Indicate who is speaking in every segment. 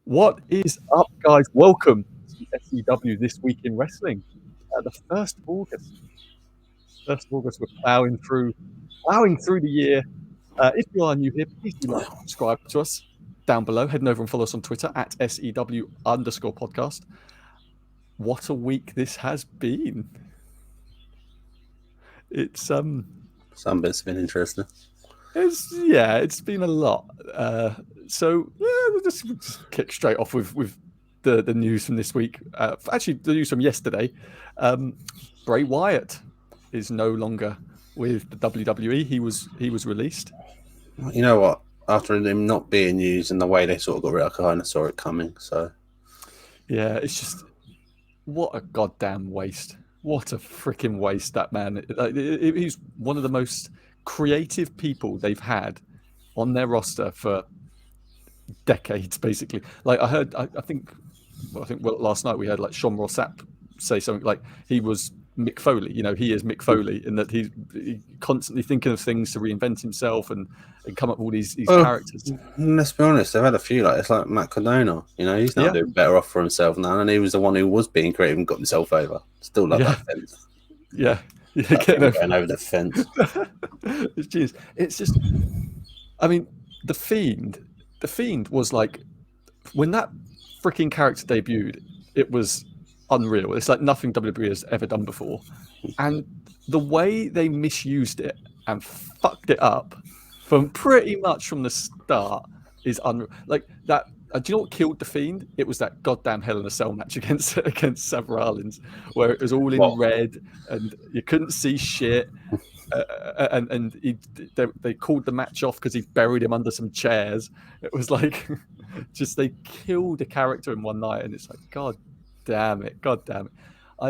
Speaker 1: What is up, guys? Welcome to SEW This Week in Wrestling. The 1st of August. 1st of August, we're plowing through the year. If you are new here, please do like and subscribe to us down below. Head over and follow us on Twitter at SEW_podcast. What a week this has been. It's
Speaker 2: Some bits have been interesting.
Speaker 1: It's been a lot. We'll just kick straight off with the news from this week. Actually, the news from yesterday. Bray Wyatt is no longer with the WWE. He was released.
Speaker 2: You know what? After him not being used in the way they sort of got rid of, I kind of saw it coming. So
Speaker 1: yeah, it's just what a goddamn waste. What a freaking waste, that man. He's one of the most creative people they've had on their roster for decades, basically. Like I think last night we heard like Sean Rossap say something like he was Mick Foley. You know, he is Mick Foley in that he's constantly thinking of things to reinvent himself and come up with all these characters.
Speaker 2: Let's be honest, they've had a few. Like it's like Matt Cardona. You know, he's now doing better off for himself now, and he was the one who was being creative and got himself over. Still love that fence.
Speaker 1: Yeah.
Speaker 2: Going over the fence.
Speaker 1: It's genius. It's just, I mean, the Fiend was like, when that freaking character debuted, it was unreal. It's like nothing WWE has ever done before, and the way they misused it and fucked it up from pretty much from the start is unreal. Like that. Do you know what killed the Fiend? It was that goddamn Hell in a Cell match against Seth Rollins, where it was all in red and you couldn't see shit. They called the match off because he buried him under some chairs. It was like, just they killed a character in one night, and it's like, god damn it. I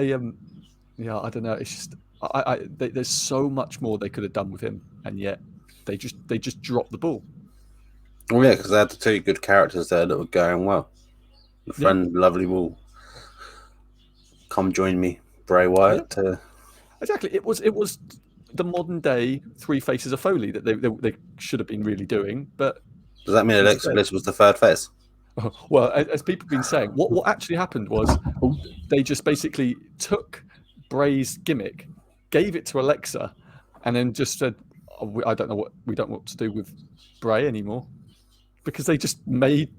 Speaker 1: don't know. It's just, there's so much more they could have done with him, and yet they just dropped the ball.
Speaker 2: Well, yeah, because they had the two good characters there that were going well. The friend, lovely will come join me, Bray Wyatt.
Speaker 1: Exactly, it was the modern day Three Faces of Foley that they should have been really doing. But
Speaker 2: does that mean Alexa Bliss was the third face?
Speaker 1: Well, as people have been saying, what actually happened was they just basically took Bray's gimmick, gave it to Alexa, and then just said, we don't know what to do with Bray anymore. Because they just made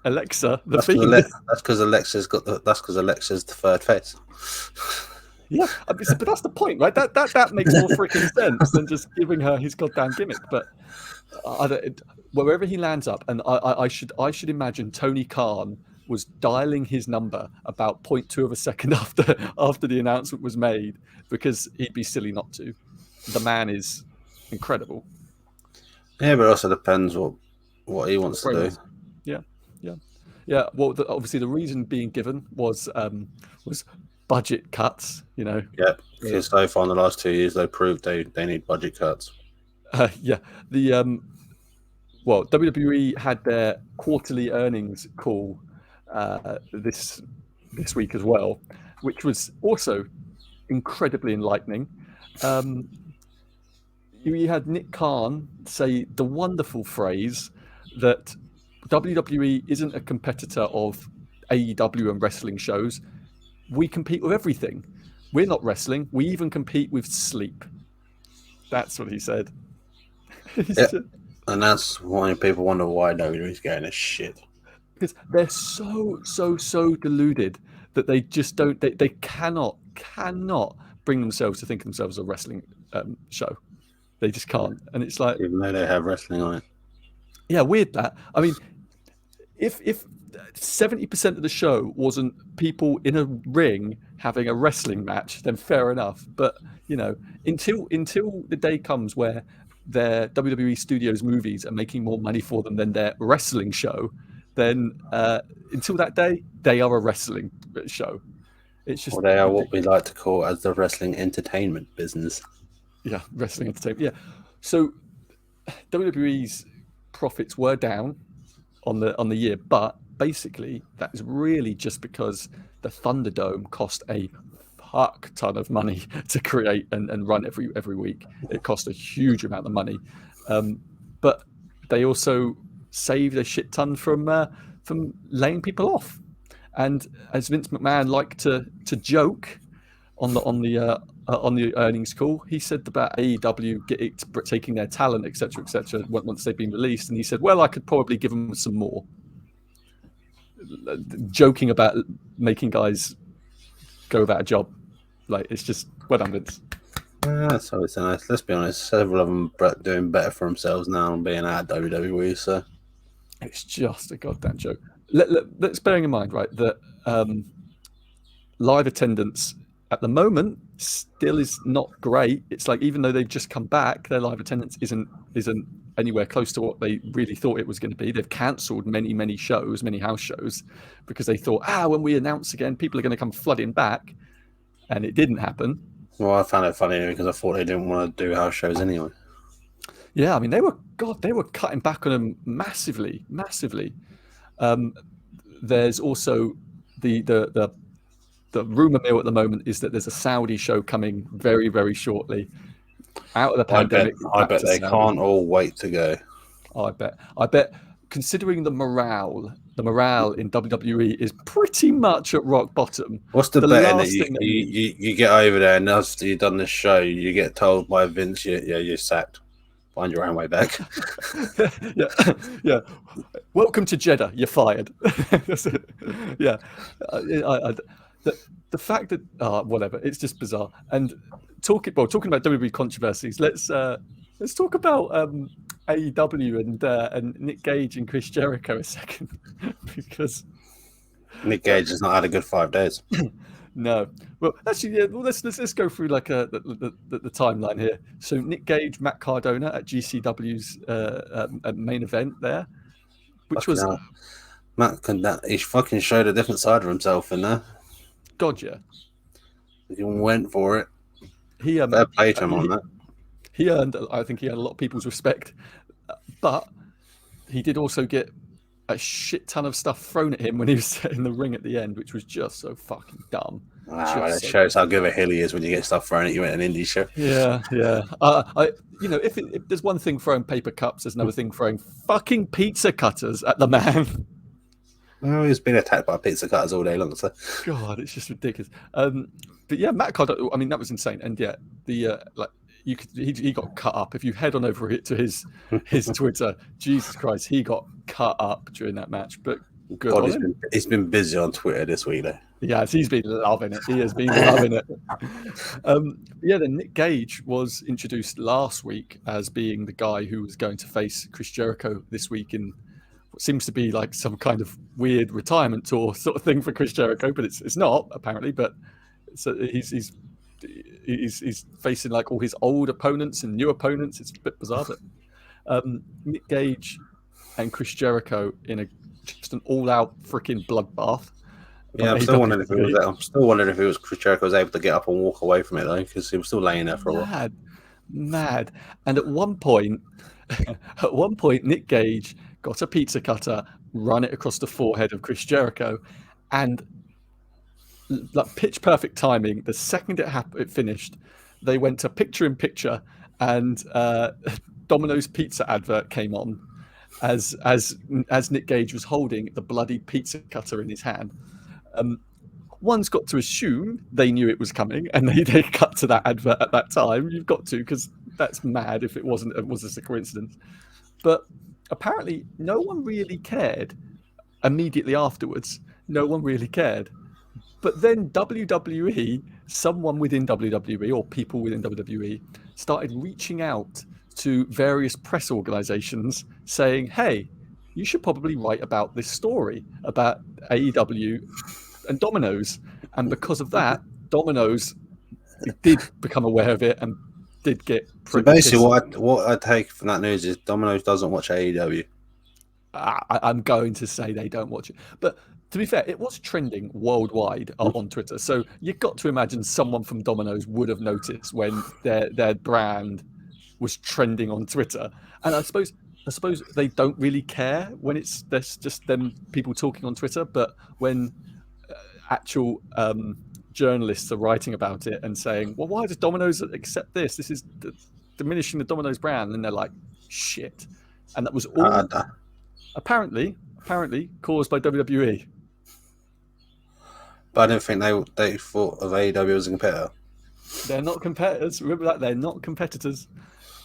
Speaker 1: Alexa the Fiend.
Speaker 2: That's because Alexa's the third face.
Speaker 1: Yeah, but that's the point, right? That makes more freaking sense than just giving her his goddamn gimmick. But wherever he lands up, and I should imagine Tony Khan was dialing his number about 0.2 of a second after the announcement was made, because he'd be silly not to. The man is incredible.
Speaker 2: Yeah, but it also depends what he wants to do.
Speaker 1: Yeah. Well, obviously the reason being given was budget cuts. You know.
Speaker 2: Yeah, because so far in the last 2 years they proved they need budget cuts.
Speaker 1: WWE had their quarterly earnings call this week as well, which was also incredibly enlightening. You had Nick Khan say the wonderful phrase that WWE isn't a competitor of AEW and wrestling shows. We compete with everything. We're not wrestling. We even compete with sleep. That's what he said.
Speaker 2: And that's why people wonder why WWE's going to shit.
Speaker 1: Because they're so deluded that they just don't. They cannot bring themselves to think of themselves as a wrestling show. They just can't, and it's like,
Speaker 2: even though they have wrestling on it.
Speaker 1: Yeah, weird that. I mean, if 70% of the show wasn't people in a ring having a wrestling match, then fair enough. But you know, until the day comes where their WWE Studios movies are making more money for them than their wrestling show, then until that day, they are a wrestling show. It's just,
Speaker 2: or they are what we like to call as the wrestling entertainment business.
Speaker 1: Yeah, wrestling entertainment. Yeah, so WWE's profits were down on the year, but basically that is really just because the Thunderdome cost a fuck ton of money to create and run every week. It cost a huge amount of money, but they also saved a shit ton from from laying people off. And as Vince McMahon liked to joke on the earnings call, he said about AEW taking their talent, etc., once they've been released, and he said, "Well, I could probably give them some more." Joking about making guys go without a job, like it's just well done, Vince.
Speaker 2: That's always nice. Let's be honest, several of them doing better for themselves now and being out of WWE. So
Speaker 1: it's just a goddamn joke. Let's bearing in mind, right, that live attendance at the moment still is not great. It's like even though they've just come back, their live attendance isn't anywhere close to what they really thought it was going to be. They've cancelled many shows, many house shows, because they thought, when we announce again, people are going to come flooding back, and it didn't happen.
Speaker 2: Well, I found it funny because I thought they didn't want to do house shows anyway.
Speaker 1: Yeah, I mean they were cutting back on them massively. There's also the rumor mill at the moment is that there's a Saudi show coming very, very shortly. Out of the pandemic.
Speaker 2: I bet they can't all wait to go.
Speaker 1: I bet. Considering the morale in WWE is pretty much at rock bottom.
Speaker 2: What's the bet in that you get over there and after you've done this show, you get told by Vince, you're sacked. Find your own way back.
Speaker 1: yeah. Welcome to Jeddah. You're fired. Yeah. The fact that whatever, it's just bizarre. And talking about WWE controversies, let's talk about AEW and Nick Gage and Chris Jericho a second, because
Speaker 2: Nick Gage has not had a good 5 days.
Speaker 1: No. Well, actually, yeah. Well, let's go through like the timeline here. So Nick Gage, Matt Cardona at GCW's main event there, which was
Speaker 2: Matt. He fucking showed a different side of himself in there.
Speaker 1: God, yeah.
Speaker 2: He went for it.
Speaker 1: He
Speaker 2: fair play to him on that.
Speaker 1: He earned. I think he had a lot of people's respect, but he did also get a shit ton of stuff thrown at him when he was in the ring at the end, which was just so fucking dumb.
Speaker 2: It shows how good of a heel he is when you get stuff thrown at you at an indie show.
Speaker 1: Yeah. If there's one thing throwing paper cups, there's another thing throwing fucking pizza cutters at the man.
Speaker 2: Well, he's been attacked by pizza cutters all day long. So.
Speaker 1: God, it's just ridiculous. But yeah, Matt Cardona, I mean, that was insane. And yeah, he got cut up. If you head on over to his Twitter, Jesus Christ, he got cut up during that match. But good on him.
Speaker 2: He's been busy on Twitter this week, though.
Speaker 1: Yeah, he's been loving it. He has been loving it. Then Nick Gage was introduced last week as being the guy who was going to face Chris Jericho this week in what seems to be like some kind of weird retirement tour sort of thing for Chris Jericho, but it's not apparently. But so he's facing like all his old opponents and new opponents. It's a bit bizarre, but Nick Gage and Chris Jericho in just an all-out freaking bloodbath.
Speaker 2: Yeah, I'm still wondering if it was Chris Jericho was able to get up and walk away from it though, because he was still laying there for a while.
Speaker 1: Mad. And at one point, Nick Gage got a pizza cutter, run it across the forehead of Chris Jericho, and like pitch perfect timing. The second it finished, they went to picture in picture, and Domino's pizza advert came on as Nick Gage was holding the bloody pizza cutter in his hand. One's got to assume they knew it was coming, and they cut to that advert at that time. You've got to, because that's mad if it was just a coincidence. But apparently, no one really cared immediately afterwards. No one really cared. But then WWE, someone within WWE or people within WWE, started reaching out to various press organizations saying, hey, you should probably write about this story about AEW and Domino's. And because of that, Domino's did become aware of it and did get
Speaker 2: so basically what I take from that news is Domino's doesn't watch AEW.
Speaker 1: I'm going to say they don't watch it. But to be fair, it was trending worldwide on Twitter. So you've got to imagine someone from Domino's would have noticed when their brand was trending on Twitter. And I suppose they don't really care when there's just them people talking on Twitter, but when actual journalists are writing about it and saying, well, why does Domino's accept this? This is diminishing the Domino's brand. And they're like, shit. And that was all apparently apparently caused by WWE.
Speaker 2: But I didn't think they thought of AEW as a competitor.
Speaker 1: They're not competitors. Remember that, they're not competitors.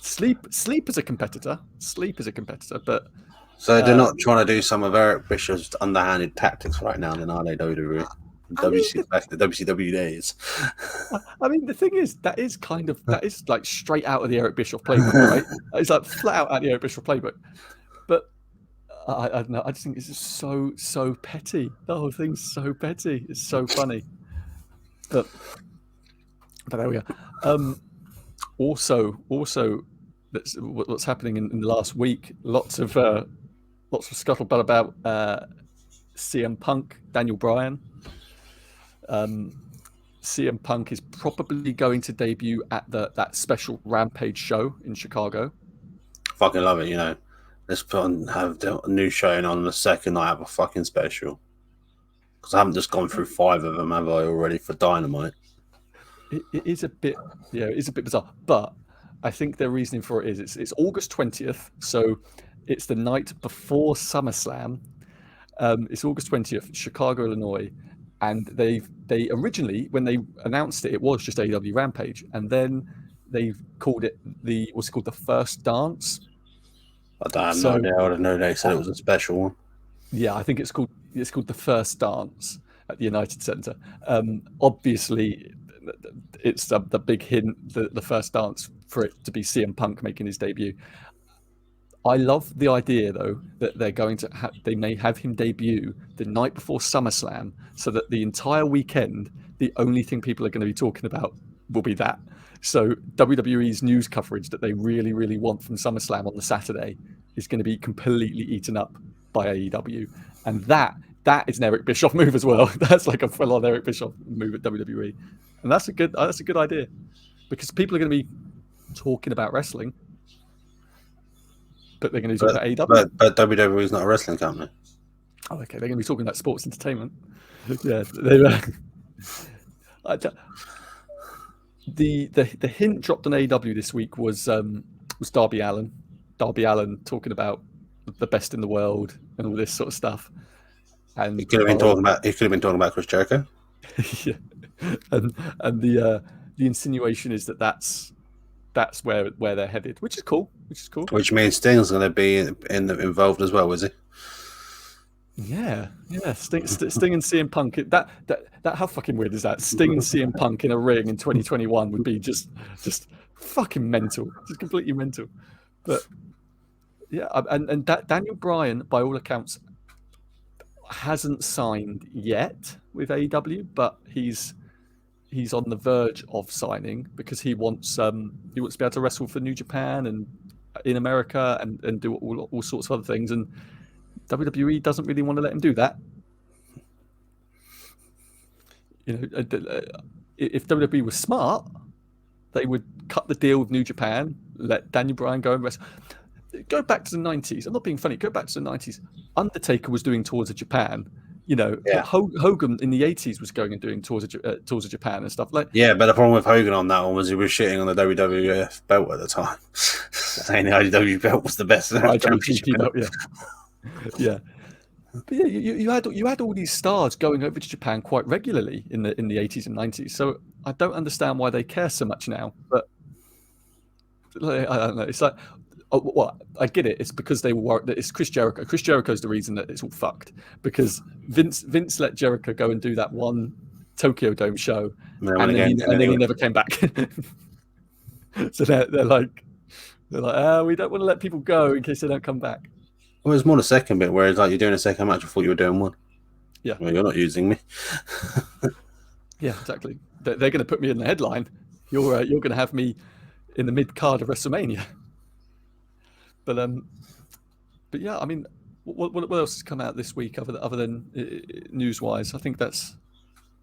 Speaker 1: Sleep is a competitor. Sleep is a competitor, but
Speaker 2: So they're not trying to do some of Eric Bischoff's underhanded tactics right now, then are they, WWE? Back to the WCW days.
Speaker 1: I mean, the thing is, that is like straight out of the Eric Bischoff playbook, right? It's like flat out the Eric Bischoff playbook. But I don't know. I just think it's just so petty. The whole thing's so petty. It's so funny. But there we go. Also, that's what's happening in the last week. Lots of scuttlebutt about CM Punk, Daniel Bryan. CM Punk is probably going to debut at that special Rampage show in Chicago.
Speaker 2: Fucking love it, you know. Let's have a new showing on the second night of a fucking special. Because I haven't just gone through 5 of them, have I, already, for Dynamite?
Speaker 1: It is a bit, it's a bit bizarre. But I think their reasoning for it is it's August 20th, so it's the night before SummerSlam. It's August 20th, Chicago, Illinois. And they originally, when they announced it, it was just AEW Rampage, and then they called it what's it called, the First Dance.
Speaker 2: I have no idea. I would have known they said it was a special one.
Speaker 1: Yeah, I think it's called the First Dance at the United Center. Obviously, it's the big hint, the First Dance, for it to be CM Punk making his debut. I love the idea, though, that they're going to they may have him debut the night before SummerSlam, so that the entire weekend, the only thing people are going to be talking about will be that. So WWE's news coverage that they really, really want from SummerSlam on the Saturday is going to be completely eaten up by AEW, and that is an Eric Bischoff move as well. That's like a full-on Eric Bischoff move at WWE, and that's a good idea, because people are going to be talking about wrestling, but they're going to be talking about AEW.
Speaker 2: But WWE is not a wrestling company.
Speaker 1: Oh, okay. They're going to be talking about sports entertainment. Yeah. The hint dropped on AEW this week was Darby Allin. Darby Allin talking about the best in the world and all this sort of stuff. And
Speaker 2: he could have been talking about Chris Jericho.
Speaker 1: Yeah. And the insinuation is that's where they're headed, which is cool.
Speaker 2: Which means Sting's going to be involved as well, is he?
Speaker 1: Yeah. Sting and CM Punk. That how fucking weird is that? Sting and CM Punk in a ring in 2021 would be just fucking mental, just completely mental. But yeah, and that Daniel Bryan, by all accounts, hasn't signed yet with AEW, but he's on the verge of signing, because he wants to be able to wrestle for New Japan and in America and do all sorts of other things, and WWE doesn't really want to let him do that. You know, if WWE was smart, they would cut the deal with New Japan, let Daniel Bryan go and wrestle. Go back to the 90s. I'm not being funny. Go back to the 90s. Undertaker was doing tours of Japan. You know, yeah. Hogan in the 80s was going and doing tours of Japan and stuff like.
Speaker 2: Yeah, but the problem with Hogan on that one was he was shitting on the WWF belt at the time, saying the IWF belt was the best.
Speaker 1: Yeah. But yeah, you had all these stars going over to Japan quite regularly in the 80s and 90s. So I don't understand why they care so much now. But I don't know. It's like, well, I get it. It's because they were. It's Chris Jericho. Chris Jericho's the reason that it's all fucked, because Vince let Jericho go and do that one Tokyo Dome show, and then he never came back. So they're like, we don't want to let people go in case they don't come back.
Speaker 2: Well, it's more the second bit where it's like, you're doing a second match. I thought you were doing one.
Speaker 1: Yeah.
Speaker 2: Well, you're not using me.
Speaker 1: Yeah, exactly. They're going to put me in the headline. You're going to have me in the mid card of WrestleMania. But yeah, I mean, what else has come out this week other than news wise? I think those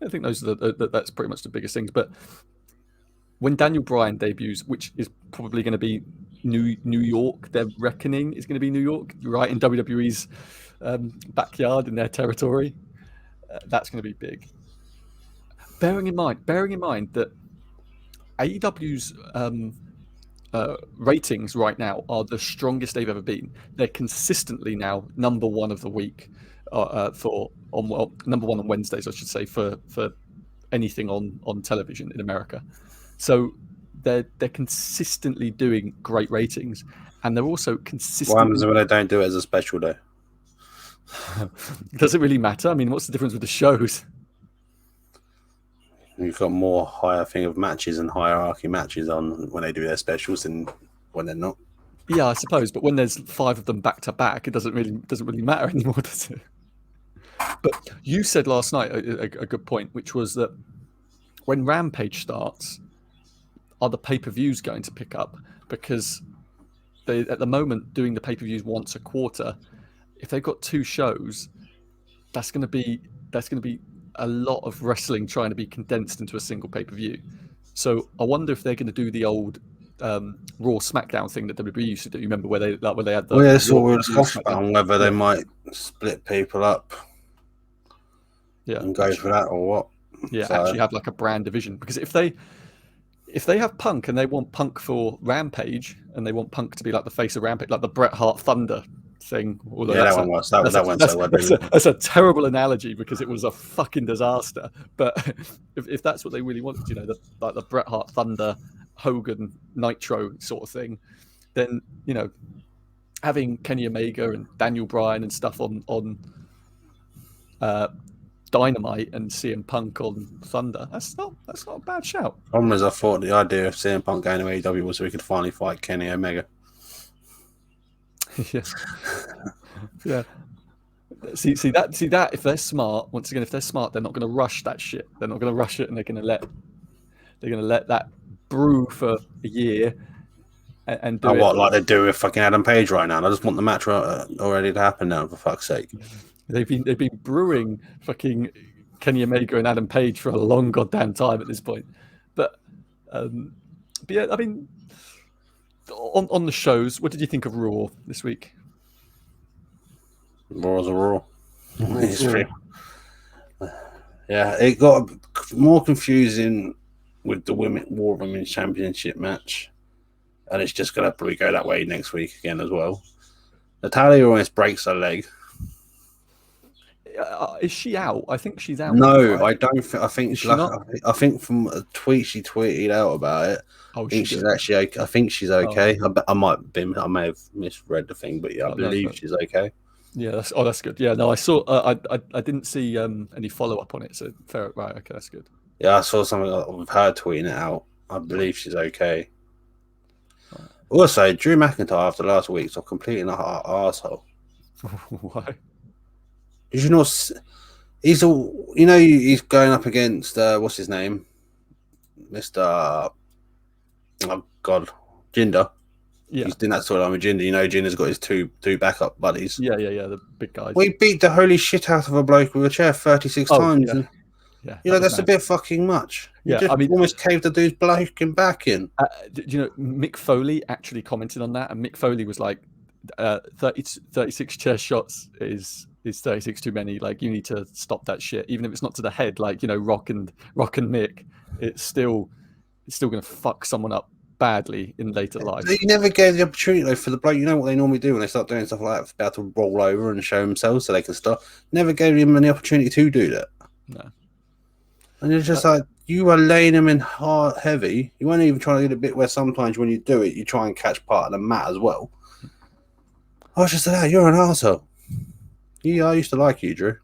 Speaker 1: are that's pretty much the biggest things. But when Daniel Bryan debuts, which is probably going to be New York, they're reckoning is going to be New York, right in WWE's backyard, in their territory. That's going to be big. Bearing in mind that AEW's ratings right now are the strongest they've ever been. They're consistently now number one of the week number one on Wednesdays, I should say, for anything on television in America. So they're consistently doing great ratings, and they're also consistently.
Speaker 2: What happens when they don't do it as a special day?
Speaker 1: Does it really matter? I mean, what's the difference with the shows?
Speaker 2: You've got more higher thing of matches and hierarchy matches on when they do their specials than when they're not.
Speaker 1: Yeah, I suppose, but when there's 5 of them back to back, it doesn't really matter anymore, does it? But you said last night a good point, which was that when Rampage starts, are the pay-per-views going to pick up? Because they, at the moment, doing the pay-per-views once a quarter, if they've got 2 shows, that's going to be a lot of wrestling trying to be condensed into a single pay-per-view. So I wonder if they're going to do the old Raw Smackdown thing that WWE used to do. You remember where they had the
Speaker 2: it's all discussed on whether they might split people up, and go for that or what.
Speaker 1: Yeah, so actually have like a brand division, because if they have Punk and they want Punk for Rampage and they want Punk to be like the face of Rampage, like the Bret Hart Thunder thing.
Speaker 2: That one was. That went so well.
Speaker 1: That's a terrible analogy because it was a fucking disaster. But if that's what they really wanted, like the Bret Hart Thunder, Hogan Nitro sort of thing, then having Kenny Omega and Daniel Bryan and stuff on Dynamite and CM Punk on Thunder, that's not a bad shout.
Speaker 2: Problem is, I thought the idea of CM Punk going to AEW was so we could finally fight Kenny Omega. Yeah. See that if they're smart, once again, if they're smart, they're not going to rush that shit. They're not going to rush it, and they're going to let that brew for a year and do it. Like they do with fucking Adam Page right now. I just want the match already to happen now, for fuck's sake.
Speaker 1: They've been brewing fucking Kenny Omega and Adam Page for a long goddamn time at this point. But yeah, I mean, on the shows, what did you think of Raw this week?
Speaker 2: Raw's a Raw. Yeah, it got more confusing with the Women's Championship match, and it's just gonna probably go that way next week again as well. Natalya almost breaks her leg.
Speaker 1: Is she out? I think she's out.
Speaker 2: No, right? I don't. I think she's I think from a tweet she tweeted out about it. I think she's actually okay. I think she's okay. I may have misread the thing, but yeah, I believe she's okay.
Speaker 1: Yeah, that's good. Yeah, no, I saw. I didn't see any follow up on it. So fair, right? Okay, that's good.
Speaker 2: Yeah, I saw something of her tweeting it out. I believe she's okay. Right. Also, Drew McIntyre after last week's a completely arsehole.
Speaker 1: Why?
Speaker 2: Did you not? He's going up against what's his name, Mr. Oh God, Jinder.
Speaker 1: Yeah,
Speaker 2: he's doing that sort of with Jinder. Jinder's got his two backup buddies.
Speaker 1: Yeah, the big guys.
Speaker 2: We beat the holy shit out of a bloke with a chair 36 times.
Speaker 1: Yeah.
Speaker 2: And, that's a
Speaker 1: mad.
Speaker 2: bit fucking much.
Speaker 1: Yeah,
Speaker 2: I mean, almost caved the dude's bloke and back in.
Speaker 1: Mick Foley actually commented on that, and Mick Foley was like, 36 chair shots is 36 too many. Like, you need to stop that shit, even if it's not to the head. Like, Rock and Mick, it's still going to fuck someone up badly in later life.
Speaker 2: You never gave the opportunity though for the bloke. You know what they normally do when they start doing stuff like that, for about to roll over and show themselves so they can stop. Never gave him any opportunity to do that.
Speaker 1: No.
Speaker 2: And it's just like, you are laying them in hard heavy. You weren't even trying to do the bit where sometimes when you do it, you try and catch part of the mat as well. I was just like, you're an arsehole. Yeah, I used to like you, Drew.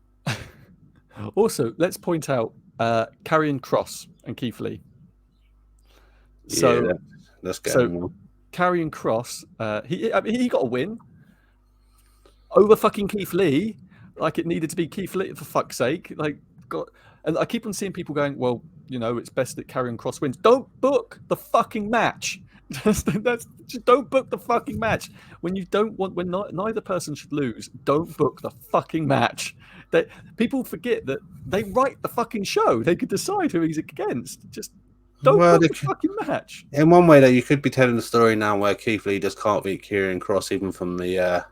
Speaker 1: Also, let's point out Karrion Kross and Keith Lee. So,
Speaker 2: let's get him.
Speaker 1: Karrion Kross, he got a win over fucking Keith Lee. Like, it needed to be Keith Lee, for fuck's sake. Like, and I keep on seeing people going, well, it's best that Karrion Kross wins. Don't book the fucking match. Just don't book the fucking match. When neither person should lose, don't book the fucking match. People forget that they write the fucking show. They could decide who he's against. Just don't book the fucking match.
Speaker 2: In one way, though, you could be telling the story now where Keith Lee just can't beat Karrion Kross even from the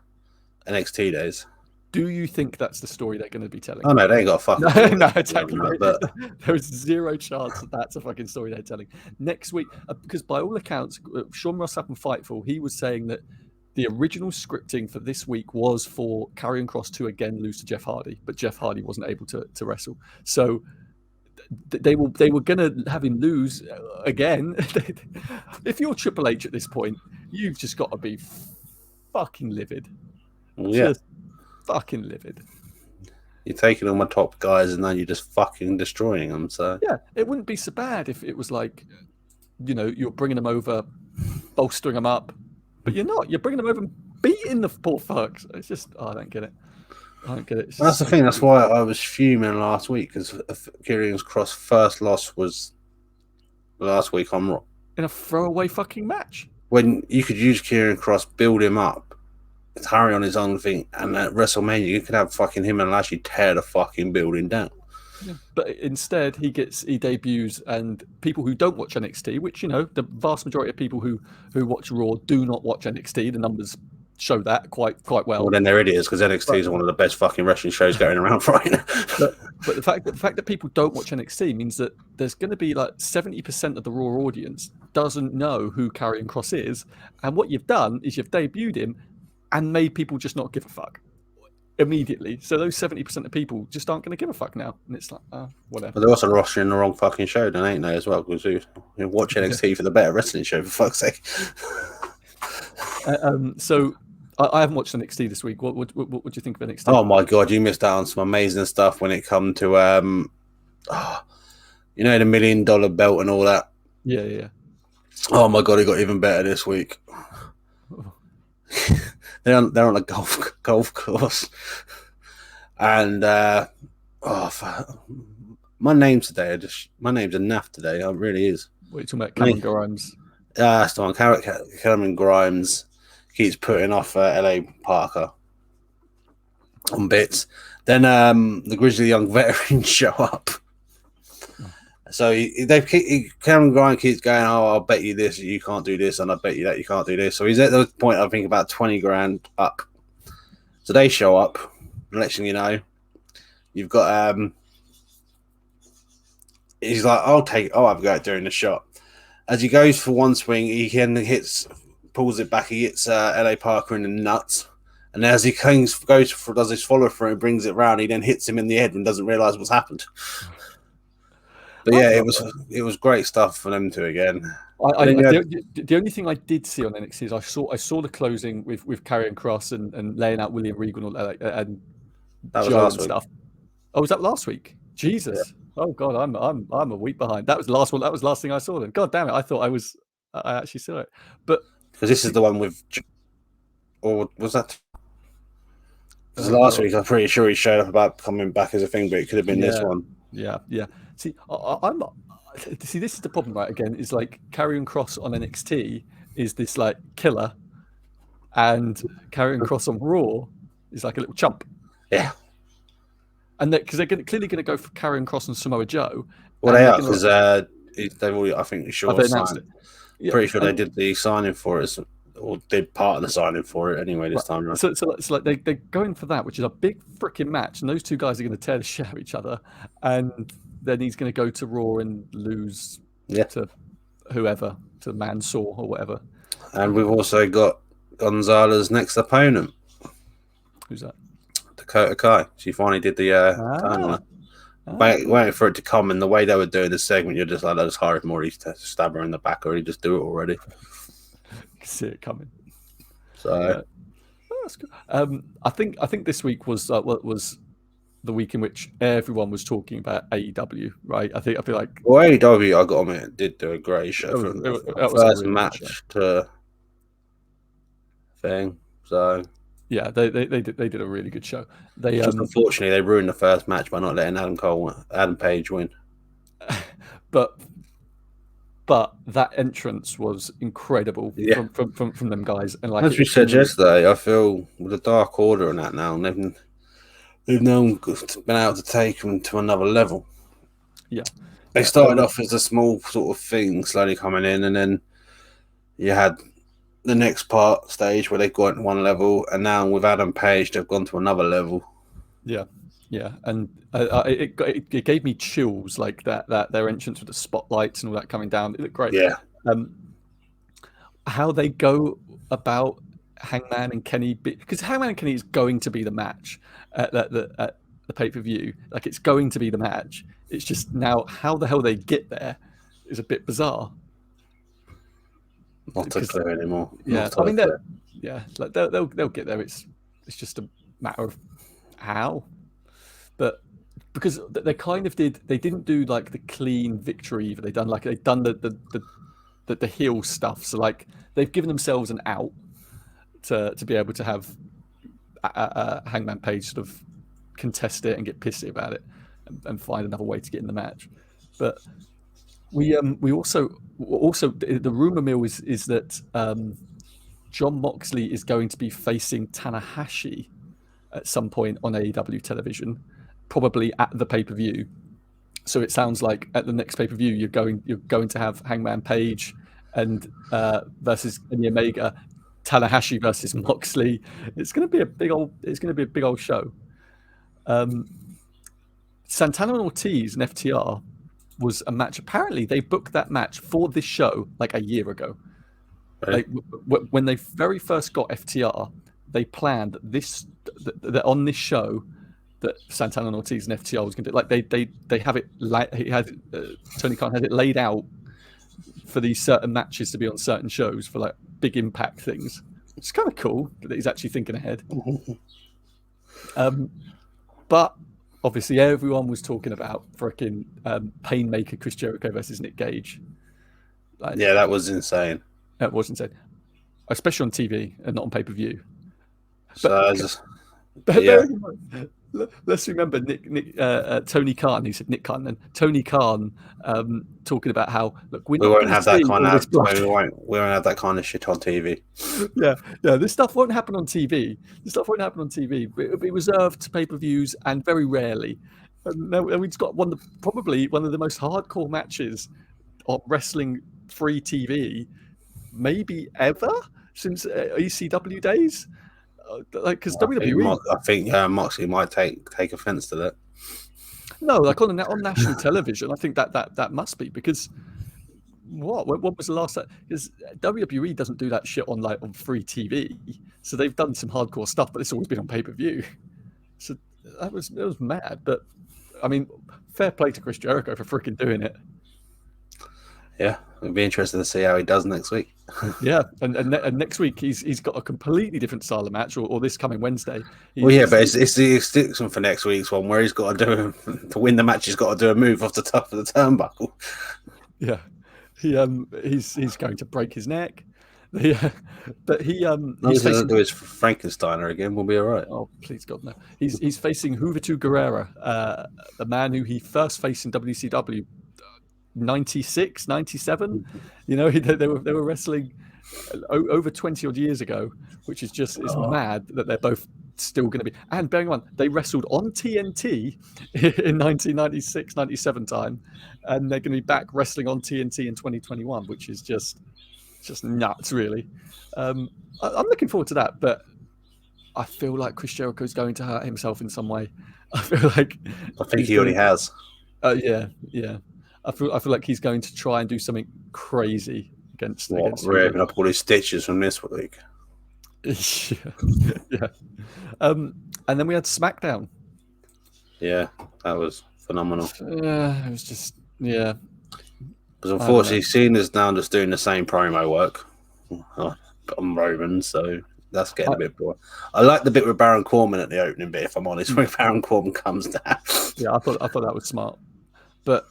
Speaker 2: NXT days. Do you think that's the story they're going to be telling?
Speaker 3: Oh no, they ain't got a fucking.
Speaker 2: No, exactly.
Speaker 3: But
Speaker 2: there is zero chance that that's a fucking story they're telling next week. Because by all accounts, Sean Ross Sapp and Fightful, he was saying that the original scripting for this week was for Karrion Kross to again lose to Jeff Hardy, but Jeff Hardy wasn't able to wrestle. So they were going to have him lose again. If you're Triple H at this point, you've just got to be fucking livid.
Speaker 3: Yeah.
Speaker 2: Just fucking livid.
Speaker 3: You're taking all my top guys and then you're just fucking destroying them. So
Speaker 2: yeah, it wouldn't be so bad if it was like, you're bringing them over, bolstering them up, but you're not. You're bringing them over and beating the poor fucks. It's just, I don't get it.
Speaker 3: That's the thing. That's why I was fuming last week, because Karrion Kross' first loss was last week on Raw.
Speaker 2: In a throwaway fucking match.
Speaker 3: When you could use Karrion Kross, build him up, carry on his own thing, and at WrestleMania you could have fucking him and Lashley tear the fucking building down.
Speaker 2: Yeah. But instead he debuts, and people who don't watch NXT, which the vast majority of people who watch Raw do not watch NXT. The numbers show that quite well.
Speaker 3: Well, then they're idiots, because NXT is one of the best fucking wrestling shows going around right now.
Speaker 2: but the fact that people don't watch NXT means that there's going to be like 70% of the Raw audience doesn't know who Karrion Kross is, and what you've done is you've debuted him and made people just not give a fuck immediately. So those 70% of people just aren't going to give a fuck now, and it's like, whatever.
Speaker 3: But they're also rostering the wrong fucking show, then, ain't they, as well? Because you watch NXT for the better wrestling show, for fuck's sake.
Speaker 2: So I haven't watched NXT this week. What do you think of NXT?
Speaker 3: Oh my god, you missed out on some amazing stuff when it come to the $1 million belt and all that.
Speaker 2: Yeah.
Speaker 3: Oh my god, it got even better this week. They're on a golf course, and my name's a naff today. It really is.
Speaker 2: What are you talking about, Cameron Grimes?
Speaker 3: That's the one. Cameron Grimes keeps putting off LA Parker on bits. Then the Grizzly Young Veterans show up. So Cameron Grimes keeps going, oh, I'll bet you this, you can't do this, and I bet you that you can't do this. So he's at the point, I think, about 20 grand up. So they show up, letting you know. You've got, he's like, I'll have a go at doing the shot. As he goes for one swing, he pulls it back, he hits LA Parker in the nuts. And as he does his follow through and brings it round, he then hits him in the head and doesn't realise what's happened. But yeah, it was great stuff for them two again.
Speaker 2: The only thing I did see on NXT is I saw the closing with Karrion Kross and laying out William Regal and
Speaker 3: that was
Speaker 2: Joe
Speaker 3: last
Speaker 2: and
Speaker 3: week.
Speaker 2: stuff. Oh, was that last week? Jesus. Yeah. Oh god, I'm a week behind. That was the last one. That was the last thing I saw then. God damn it! I thought I actually saw it, but
Speaker 3: because this is the one with, or was that? Because last week I'm pretty sure he showed up about coming back as a thing, but it could have been this one.
Speaker 2: Yeah. See, See, this is the problem, right? Again, is like Karrion Kross on NXT is this like killer, and Karrion Kross on Raw is like a little chump.
Speaker 3: Yeah.
Speaker 2: And because they're clearly going to go for Karrion Kross and Samoa Joe.
Speaker 3: Well, they are, because they've already, I think, sure
Speaker 2: announced it.
Speaker 3: Yeah, pretty sure they did the signing for it, or did part of the signing for it anyway this time. Right?
Speaker 2: So it's like they're going for that, which is a big freaking match, and those two guys are going to tear the shit out of each other, and then he's going to go to Raw and lose to whoever, to Mansoor or whatever. And
Speaker 3: we've also got Gonzalez's next opponent.
Speaker 2: Who's that?
Speaker 3: Dakota Kai. She finally did the turn on her. Waiting for it to come, and the way they were doing this segment, you're just like, let's hire Morty to stab her in the back, or he just do it already.
Speaker 2: You can see it coming.
Speaker 3: So
Speaker 2: that's good. I think this week was the week in which everyone was talking about AEW, right? I feel like
Speaker 3: AEW, I got on it, did do a great show from the first match to thing. So
Speaker 2: yeah, they did a really good show. They
Speaker 3: just unfortunately they ruined the first match by not letting Adam Page win. But that entrance was incredible from them guys. And like as we said yesterday, I feel with the Dark Order and that now, they've now been able to take them to another level.
Speaker 2: Yeah,
Speaker 3: they started off as a small sort of thing, slowly coming in, and then you had the next part stage where they've gone to one level, and now with Adam Page, they've gone to another level.
Speaker 2: Yeah, and it gave me chills, like that their entrance with the spotlights and all that coming down. It looked great.
Speaker 3: Yeah.
Speaker 2: How they go about Hangman and Kenny, because Hangman and Kenny is going to be the match at the pay-per-view. Like, it's going to be the match. It's just now how the hell they get there is a bit bizarre.
Speaker 3: Not a clue anymore.
Speaker 2: Yeah, I mean, like they'll get there. It's just a matter of how. But because they kind of they didn't do like the clean victory either. They've done the heel stuff. So like they've given themselves an out to be able to have Hangman Page sort of contest it and get pissy about it and find another way to get in the match. But we also the rumor mill is that Jon Moxley is going to be facing Tanahashi at some point on AEW television, probably at the pay-per-view. So it sounds like at the next pay-per-view you're going to have Hangman Page and versus Kenny Omega, Tanahashi versus Moxley. It's going to be a big old show. Santana and Ortiz and FTR was a match. Apparently they booked that match for this show like a year ago. Right. Like when they very first got FTR, they planned that on this show that Santana and Ortiz and FTR was going to do. Like they have it. Tony Khan had it laid out for these certain matches to be on certain shows for like big impact things. It's kind of cool that he's actually thinking ahead. But obviously everyone was talking about freaking Painmaker Chris Jericho versus Nick Gage. Like,
Speaker 3: yeah, that was insane.
Speaker 2: That was insane, especially on TV and not on pay-per-view. Let's remember Tony Khan. He said Nick Khan, and Tony Khan talking about how look we
Speaker 3: won't have that kind of we won't have that kind of shit on TV.
Speaker 2: Yeah. This stuff won't happen on TV. It'll be reserved to pay-per-views and very rarely. And we've got probably one of the most hardcore matches on wrestling free TV, maybe ever since ECW days. Like, because WWE,
Speaker 3: I think Moxley might take offense to that.
Speaker 2: No, like on national television, I think that must be because what was the last time? Because WWE doesn't do that shit on free TV, so they've done some hardcore stuff, but it's always been on pay-per-view. So it was mad, but I mean, fair play to Chris Jericho for freaking doing it.
Speaker 3: Yeah, it'd be interesting to see how he does next week.
Speaker 2: Yeah, and next week he's got a completely different style of match, or this coming Wednesday.
Speaker 3: But it's the extension for next week's one where he's got to to win the match. He's got to do a move off the top of the turnbuckle.
Speaker 2: Yeah, he's going to break his neck. Yeah, but he's
Speaker 3: facing do his Frankensteiner again. We'll be all right.
Speaker 2: Oh, please God, no. He's facing Juventud Guerrera, the man who he first faced in WCW. 96, 97, they were wrestling over 20 odd years ago, which is just mad that they're both still going to be. And bearing in mind, they wrestled on TNT in 1996, 97 time, and they're going to be back wrestling on TNT in 2021, which is just nuts, really. I'm looking forward to that, but I feel like Chris Jericho is going to hurt himself in some way. I think
Speaker 3: he already has.
Speaker 2: Yeah. I feel like he's going to try and do something crazy against
Speaker 3: ripping up all his stitches from this week.
Speaker 2: Yeah. And then we had SmackDown.
Speaker 3: Yeah, that was phenomenal.
Speaker 2: It was just Because
Speaker 3: unfortunately, Cena's now just doing the same promo work on Roman, so that's getting a bit boring. I like the bit with Baron Corbin at the opening bit, if I'm honest, when Baron Corbin comes down.
Speaker 2: Yeah, I thought that was smart, but.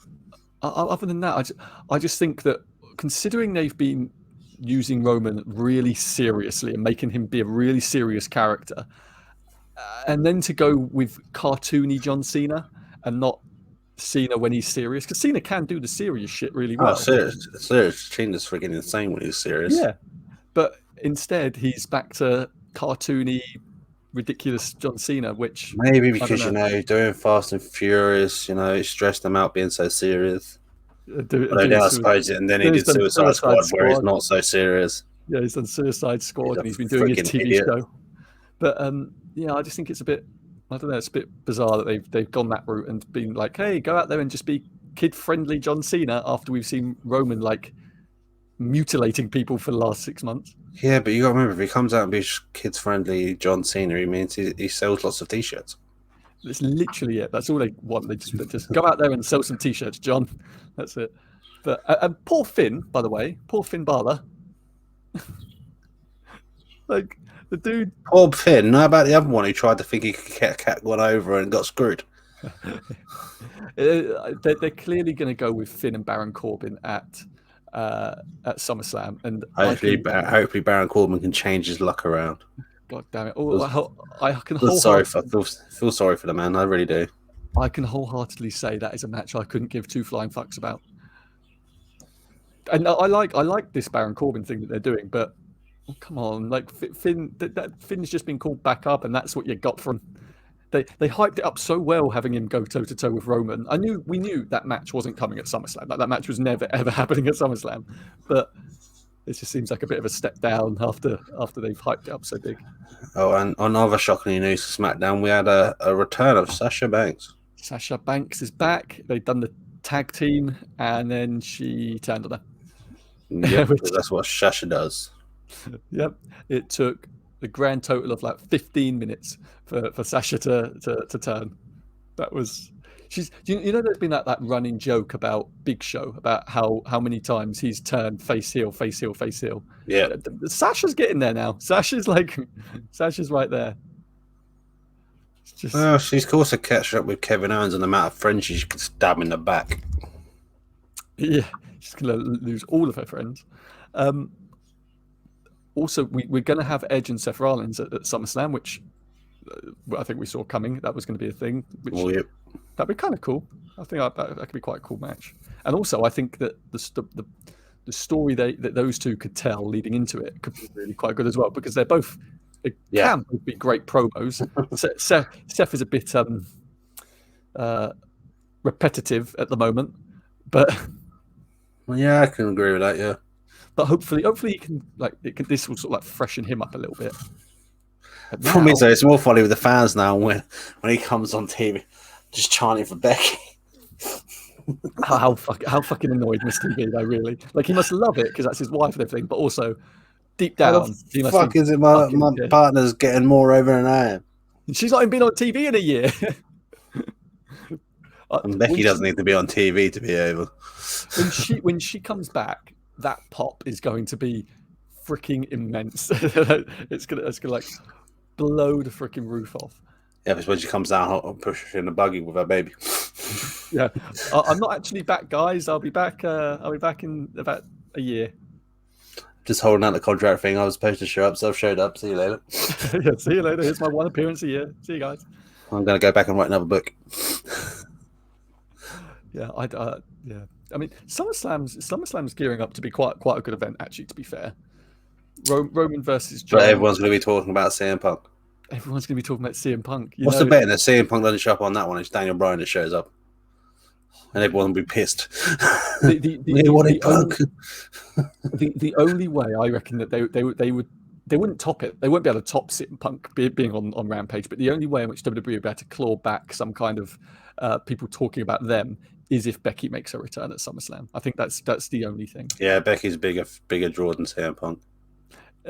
Speaker 2: Other than that, I just think that considering they've been using Roman really seriously and making him be a really serious character, and then to go with cartoony John Cena and not Cena when he's serious, because Cena can do the serious shit really well.
Speaker 3: Serious. Cena's freaking insane when he's serious.
Speaker 2: Yeah, but instead he's back to cartoony, ridiculous John Cena, which
Speaker 3: maybe because doing Fast and Furious, it stressed them out being so serious. I suppose it, and then he did Suicide Squad where he's not so serious.
Speaker 2: Yeah, he's done Suicide Squad, and he's been doing his
Speaker 3: freaking
Speaker 2: TV
Speaker 3: idiot.
Speaker 2: show. But yeah, I just think it's a bit. I don't know. It's a bit bizarre that they've gone that route and been like, "Hey, go out there and just be kid-friendly John Cena." After we've seen Roman like mutilating people for the last 6 months.
Speaker 3: Yeah, but you got to remember, if he comes out and be kids friendly John Cena, he means he sells lots of t-shirts.
Speaker 2: That's literally it. That's all they want. They just go out there and sell some t-shirts, John. That's it. But and poor Finn, by the way, poor Finn Balor. Like the dude.
Speaker 3: Poor Finn. How about the other one who tried to think he could get a cat one over and got screwed?
Speaker 2: They're clearly going to go with Finn and Baron Corbin at SummerSlam, and
Speaker 3: hopefully Baron Corbin can change his luck around.
Speaker 2: God damn it! I can
Speaker 3: feel sorry for the man. I really do.
Speaker 2: I can wholeheartedly say that is a match I couldn't give two flying fucks about. And I like this Baron Corbin thing that they're doing, but come on, like Finn, Finn's just been called back up, and that's what you got from. They hyped it up so well, having him go toe to toe with Roman. We knew that match wasn't coming at SummerSlam. That match was never ever happening at SummerSlam, but it just seems like a bit of a step down after they've hyped it up so big.
Speaker 3: Oh, and on other shocking news, SmackDown, we had a return of Sasha Banks.
Speaker 2: Sasha Banks is back. They've done the tag team, and then she turned on her.
Speaker 3: Yeah, that's what Sasha does.
Speaker 2: Yep. It took the grand total of like 15 minutes for Sasha to turn. That was you know there's been that running joke about Big Show about how many times he's turned face heel, face heel, face heel.
Speaker 3: Yeah.
Speaker 2: Sasha's getting there now. Sasha's right there.
Speaker 3: Well, she's also catching up with Kevin Owens on the amount of friends she can stab in the back.
Speaker 2: Yeah, she's gonna lose all of her friends. Also, we're going to have Edge and Seth Rollins at SummerSlam, which I think we saw coming. That was going to be a thing. That'd be kind of cool. I think that could be quite a cool match. And also, I think that the story that those two could tell leading into it could be really quite good as well, because they're both can both be great promos. Seth is a bit repetitive at the moment, but
Speaker 3: yeah, I can agree with that. Yeah.
Speaker 2: But hopefully you can this will sort of like freshen him up a little bit.
Speaker 3: For me, though, it's more funny with the fans now when he comes on TV, just chanting for Becky.
Speaker 2: how fucking annoyed must he be though? Really, like he must love it because that's his wife and everything. But also, deep down, he must
Speaker 3: fuck is it? My partner's getting more over than I am.
Speaker 2: She's not even been on TV in a year.
Speaker 3: And Becky doesn't need to be on TV to be over.
Speaker 2: When she comes back, that pop is going to be freaking immense. it's gonna like blow the freaking roof off.
Speaker 3: Yeah, it's when she comes down, I'll push her in the buggy with her baby.
Speaker 2: Yeah, I'm not actually back, guys. I'll be back in about a year.
Speaker 3: Just holding out the contract thing. I was supposed to show up, so I've showed up. See you later.
Speaker 2: Yeah, see you later. Here's my one appearance a year. See you guys.
Speaker 3: I'm gonna go back and write another book.
Speaker 2: Yeah, yeah. I mean, SummerSlam's gearing up to be quite a good event, actually. To be fair, Roman versus John.
Speaker 3: But everyone's going to be talking about CM Punk.
Speaker 2: Everyone's going to be talking about CM Punk.
Speaker 3: What's the betting that CM Punk doesn't show up on that one? It's Daniel Bryan that shows up, and everyone will be pissed.
Speaker 2: The only way I reckon that they wouldn't top it. They won't be able to top CM Punk being on Rampage. But the only way in which WWE will be able to claw back some kind of people talking about them is if Becky makes her return at SummerSlam. I think that's the only thing.
Speaker 3: Yeah, Becky's bigger draw than CM Punk.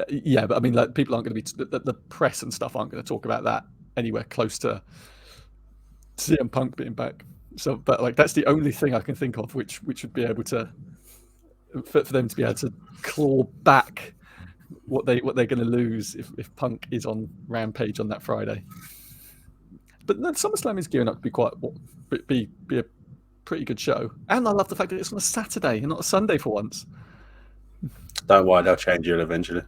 Speaker 2: Yeah, but I mean, like, people aren't going to be the press and stuff aren't going to talk about that anywhere close to CM Punk being back. So, but like that's the only thing I can think of which would be able to for them to be able to claw back what they're going to lose if Punk is on Rampage on that Friday. But then SummerSlam is gearing up to be a pretty good show, and I love the fact that it's on a Saturday and not a Sunday for once.
Speaker 3: Don't worry, they'll change it eventually.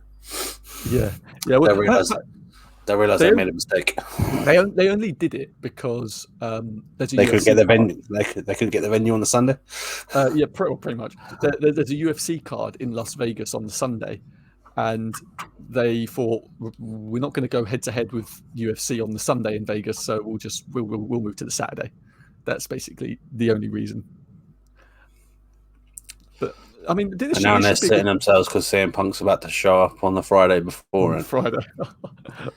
Speaker 2: Yeah. Well,
Speaker 3: they realize they made a mistake.
Speaker 2: They only did it because there's a
Speaker 3: they could get the venue. They could get the venue on the Sunday.
Speaker 2: Yeah, pretty much. There's a UFC card in Las Vegas on the Sunday, and they thought we're not going to go head to head with UFC on the Sunday in Vegas, so we'll move to the Saturday. That's basically the only reason. But I mean,
Speaker 3: And now they're sitting themselves because CM Punk's about to show up on the Friday before.
Speaker 2: On Friday.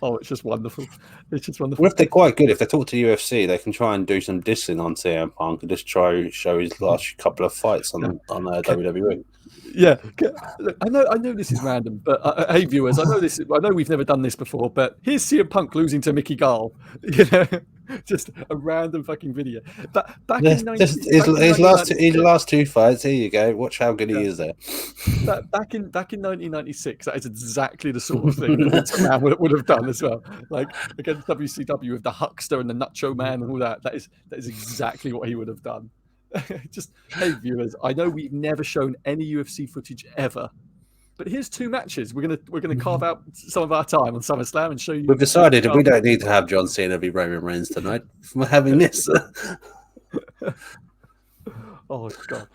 Speaker 2: Oh, it's just wonderful. It's just wonderful.
Speaker 3: Well, if they're quite good, if they talk to UFC, they can try and do some dissing on CM Punk and just try show his last couple of fights on WWE.
Speaker 2: Yeah, look, I know this is random, but hey, viewers, I know we've never done this before, but here's CM Punk losing to Mickey Gall. You know, just a random fucking video. But back in
Speaker 3: his last two fights. Here you go. Watch how good he is there.
Speaker 2: Back in 1996, that is exactly the sort of thing that Vince McMahon would have done as well. Like against WCW with the Huckster and the Nacho Man and all that. That is exactly what he would have done. Just, hey viewers, I know we've never shown any UFC footage ever, but here's two matches. We're gonna carve out some of our time on SummerSlam and show you.
Speaker 3: We've decided we don't need to have John Cena be Roman Reigns tonight. We're having this.
Speaker 2: Oh god!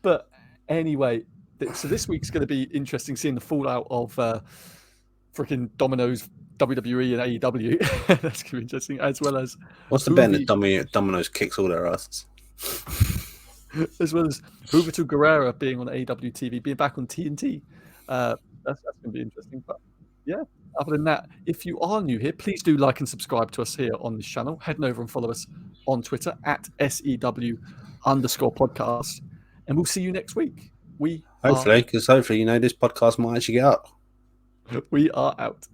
Speaker 2: But anyway, so this week's going to be interesting, seeing the fallout of freaking Domino's WWE and AEW. That's going to be interesting, as well as
Speaker 3: what's the bet that Domino's kicks all their asses.
Speaker 2: As well as Juventud Guerrera being on AEW TV, being back on TNT. That's going to be interesting. But yeah, other than that, if you are new here, please do like and subscribe to us here on this channel. Head over and follow us on Twitter at SEW_podcast. And we'll see you next week. Hopefully,
Speaker 3: because hopefully, this podcast might actually get up.
Speaker 2: We are out.